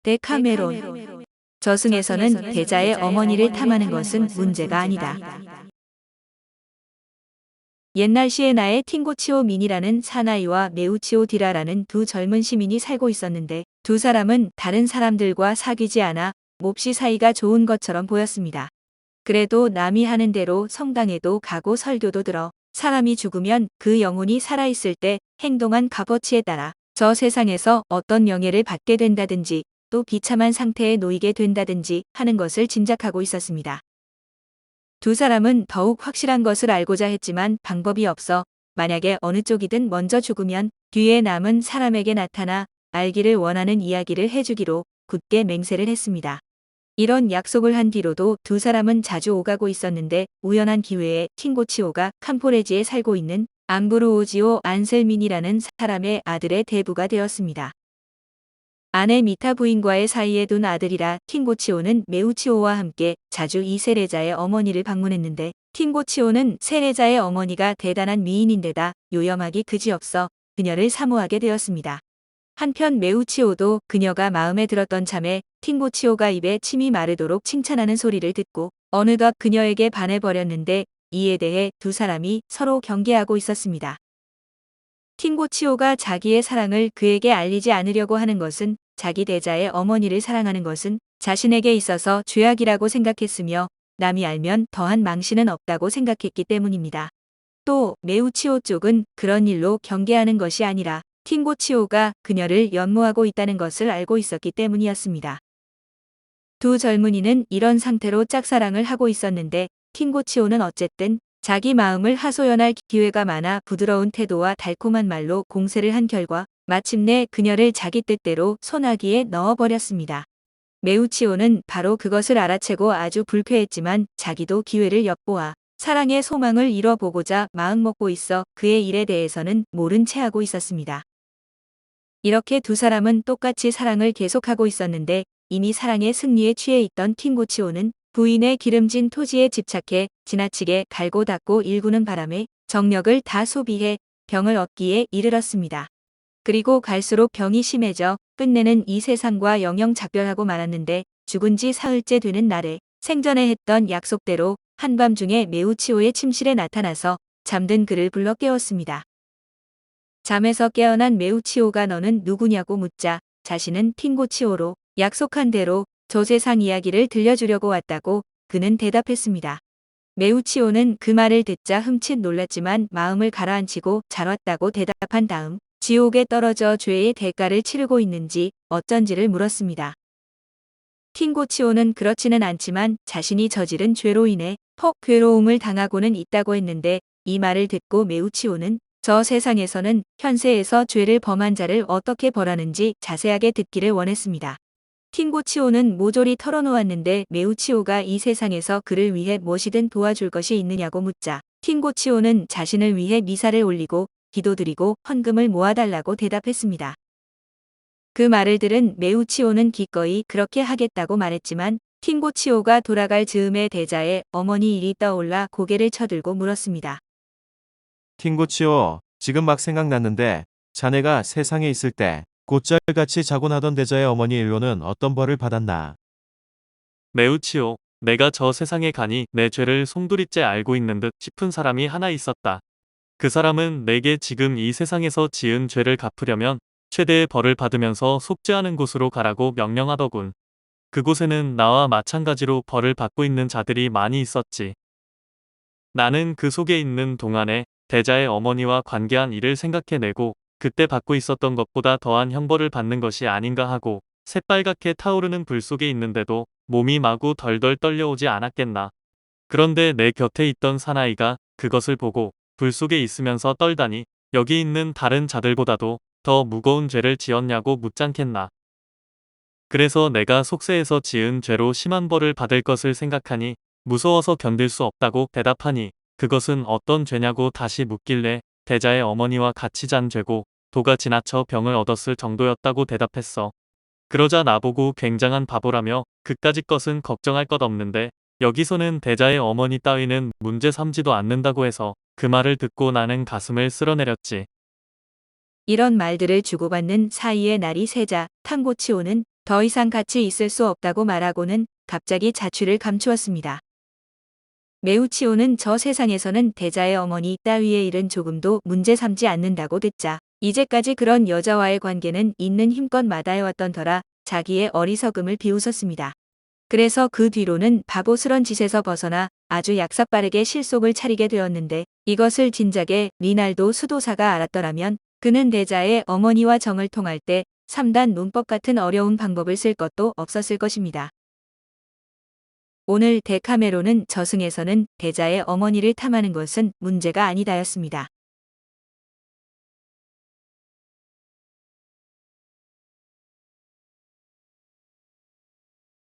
데카메론. 저승에서는 대자의 어머니를 탐하는 것은 문제가 아니다. 옛날 시에나에 팅고치오 민이라는 사나이와 메우치오 디라라는 두 젊은 시민이 살고 있었는데 두 사람은 다른 사람들과 사귀지 않아 몹시 사이가 좋은 것처럼 보였습니다. 그래도 남이 하는 대로 성당에도 가고 설교도 들어 사람이 죽으면 그 영혼이 살아있을 때 행동한 값어치에 따라 저 세상에서 어떤 명예를 받게 된다든지 또 비참한 상태에 놓이게 된다든지 하는 것을 짐작하고 있었습니다. 두 사람은 더욱 확실한 것을 알고자 했지만 방법이 없어 만약에 어느 쪽이든 먼저 죽으면 뒤에 남은 사람에게 나타나 알기를 원하는 이야기를 해주기로 굳게 맹세를 했습니다. 이런 약속을 한 뒤로도 두 사람은 자주 오가고 있었는데 우연한 기회에 팅고치오가 캄포레지에 살고 있는 암브로오지오 안셀민이라는 사람의 아들의 대부가 되었습니다. 아내 미타 부인과의 사이에 둔 아들이라 팅고치오는 메우치오와 함께 자주 이 세레자의 어머니를 방문했는데 팅고치오는 세레자의 어머니가 대단한 미인인데다 요염하기 그지없어 그녀를 사모하게 되었습니다. 한편 메우치오도 그녀가 마음에 들었던 참에 팅고치오가 입에 침이 마르도록 칭찬하는 소리를 듣고 어느덧 그녀에게 반해버렸는데 이에 대해 두 사람이 서로 경계하고 있었습니다. 팅고치오가 자기의 사랑을 그에게 알리지 않으려고 하는 것은 자기 대자의 어머니를 사랑하는 것은 자신에게 있어서 죄악이라고 생각했으며 남이 알면 더한 망신은 없다고 생각했기 때문입니다. 또 메우치오 쪽은 그런 일로 경계하는 것이 아니라 팅고치오가 그녀를 연모하고 있다는 것을 알고 있었기 때문이었습니다. 두 젊은이는 이런 상태로 짝사랑을 하고 있었는데 팅고치오는 어쨌든 자기 마음을 하소연할 기회가 많아 부드러운 태도와 달콤한 말로 공세를 한 결과 마침내 그녀를 자기 뜻대로 소나기에 넣어버렸습니다. 메우치오는 바로 그것을 알아채고 아주 불쾌했지만 자기도 기회를 엿보아 사랑의 소망을 이뤄보고자 마음먹고 있어 그의 일에 대해서는 모른 채 하고 있었습니다. 이렇게 두 사람은 똑같이 사랑을 계속하고 있었는데 이미 사랑의 승리에 취해 있던 팅고치오는 부인의 기름진 토지에 집착해 지나치게 갈고 닦고 일구는 바람에 정력을 다 소비해 병을 얻기에 이르렀습니다. 그리고 갈수록 병이 심해져 끝내는 이 세상과 영영 작별하고 말았는데 죽은 지 사흘째 되는 날에 생전에 했던 약속대로 한밤중에 메우치오의 침실에 나타나서 잠든 그를 불러 깨웠습니다. 잠에서 깨어난 메우치오가 너는 누구냐고 묻자 자신은 팅고치오로 약속한 대로 저 세상 이야기를 들려주려고 왔다고 그는 대답했습니다. 메우치오는 그 말을 듣자 흠칫 놀랐지만 마음을 가라앉히고 잘 왔다고 대답한 다음 지옥에 떨어져 죄의 대가를 치르고 있는지 어쩐지를 물었습니다. 팅고치오는 그렇지는 않지만 자신이 저지른 죄로 인해 퍽 괴로움을 당하고는 있다고 했는데 이 말을 듣고 메우치오는 저 세상에서는 현세에서 죄를 범한 자를 어떻게 벌하는지 자세하게 듣기를 원했습니다. 팅고치오는 모조리 털어놓았는데 메우치오가 이 세상에서 그를 위해 무엇이든 도와줄 것이 있느냐고 묻자 팅고치오는 자신을 위해 미사를 올리고 기도드리고 헌금을 모아달라고 대답했습니다. 그 말을 들은 메우치오는 기꺼이 그렇게 하겠다고 말했지만 팅고치오가 돌아갈 즈음에 대자의 어머니 일이 떠올라 고개를 쳐들고 물었습니다. 팅고치오, 지금 막 생각났는데 자네가 세상에 있을 때 곧잘같이 자곤 하던 대자의 어머니 일로는 어떤 벌을 받았나? 메우치오, 내가 저 세상에 가니 내 죄를 송두리째 알고 있는 듯 싶은 사람이 하나 있었다. 그 사람은 내게 지금 이 세상에서 지은 죄를 갚으려면 최대의 벌을 받으면서 속죄하는 곳으로 가라고 명령하더군. 그곳에는 나와 마찬가지로 벌을 받고 있는 자들이 많이 있었지. 나는 그 속에 있는 동안에 대자의 어머니와 관계한 일을 생각해내고 그때 받고 있었던 것보다 더한 형벌을 받는 것이 아닌가 하고 새빨갛게 타오르는 불 속에 있는데도 몸이 마구 덜덜 떨려오지 않았겠나. 그런데 내 곁에 있던 사나이가 그것을 보고 불 속에 있으면서 떨다니 여기 있는 다른 자들보다도 더 무거운 죄를 지었냐고 묻잖겠나. 그래서 내가 속세에서 지은 죄로 심한 벌을 받을 것을 생각하니 무서워서 견딜 수 없다고 대답하니 그것은 어떤 죄냐고 다시 묻길래 대자의 어머니와 같이 잔 죄고 도가 지나쳐 병을 얻었을 정도였다고 대답했어. 그러자 나보고 굉장한 바보라며 그까짓 것은 걱정할 것 없는데 여기서는 대자의 어머니 따위는 문제 삼지도 않는다고 해서 그 말을 듣고 나는 가슴을 쓸어내렸지. 이런 말들을 주고받는 사이에 날이 새자 탕고치오는 더 이상 같이 있을 수 없다고 말하고는 갑자기 자취를 감추었습니다. 메우치오는 저 세상에서는 대자의 어머니 따위의 일은 조금도 문제 삼지 않는다고 듣자 이제까지 그런 여자와의 관계는 있는 힘껏 마다해왔던 터라 자기의 어리석음을 비웃었습니다. 그래서 그 뒤로는 바보스런 짓에서 벗어나 아주 약삭빠르게 실속을 차리게 되었는데 이것을 진작에 리날도 수도사가 알았더라면 그는 대자의 어머니와 정을 통할 때 3단 문법 같은 어려운 방법을 쓸 것도 없었을 것입니다. 오늘 데카메론은 저승에서는 대자의 어머니를 탐하는 것은 문제가 아니다였습니다.